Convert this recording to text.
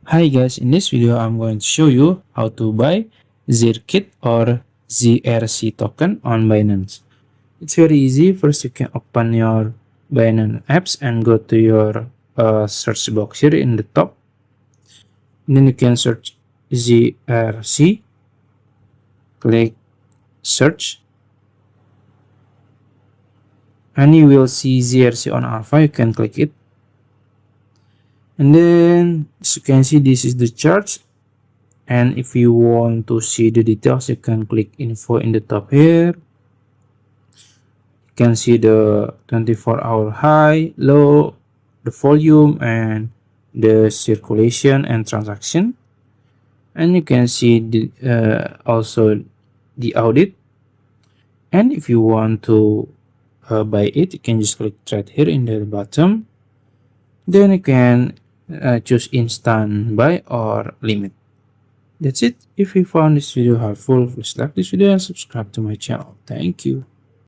Hi guys, in this video I'm going to show you how to buy Zircuit or ZRC token on Binance. It's very easy. First you can open your Binance apps and go to your search box here in the top. And then you can search ZRC, click search, and you will see ZRC on Alpha. You can click it. And then as you can see, this is the chart. And if you want to see the details, you can click info in the top here. You can see the 24-hour high, low, the volume, and the circulation and transaction. And you can see also the audit. And if you want to buy it, you can just click trade here in the bottom. Then you can choose instant buy or limit. That's it. If you found this video helpful, please like this video and subscribe to my channel. Thank you.